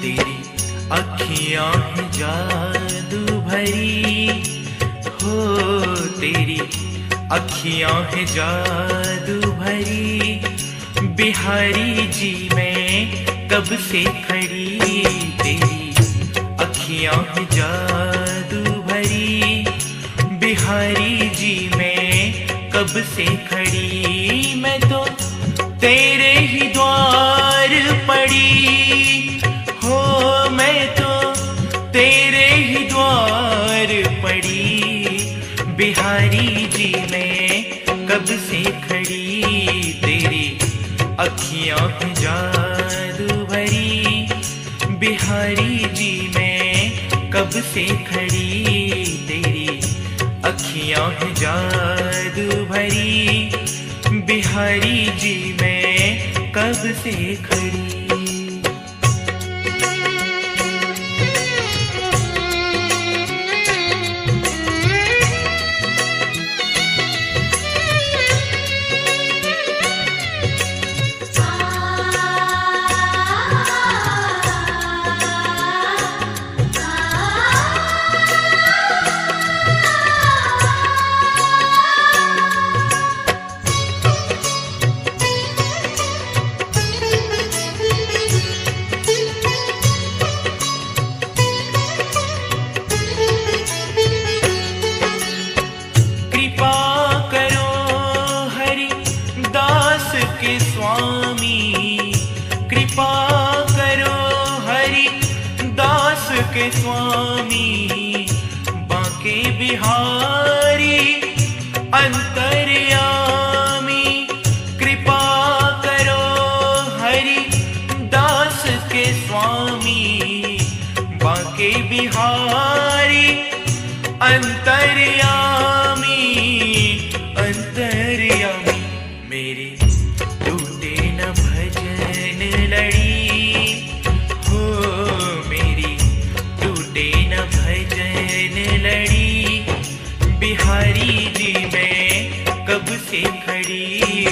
तेरी अखियां हैं जादू भरी, हो तेरी अखियां हैं जादू भरी। बिहारी जी मैं कब से खड़ी, तेरी अखियां हैं जादू भरी। बिहारी जी मैं कब से खड़ी, मैं तो तेरे ही द्वार पड़ी, हो मैं तो तेरे ही द्वार पड़ी। बिहारी जी मैं कब से खड़ी, तेरी अखियां हैं जादू भरी। बिहारी जी मैं कब से खड़ी, तेरी अखियां हैं जादू भरी। बिहारी जी मैं कब से खड़ी। के स्वामी कृपा करो, हरि दास के स्वामी। बांके बिहारी अंतर्यामी, कृपा करो हरि दास के स्वामी। बांके बिहारी अंतर्यामी, अंतर्यामी। मेरी टूटे न भजन लड़ी, हो मेरी टूटे न भजन लड़ी। बिहारी जी मैं कब से खड़ी,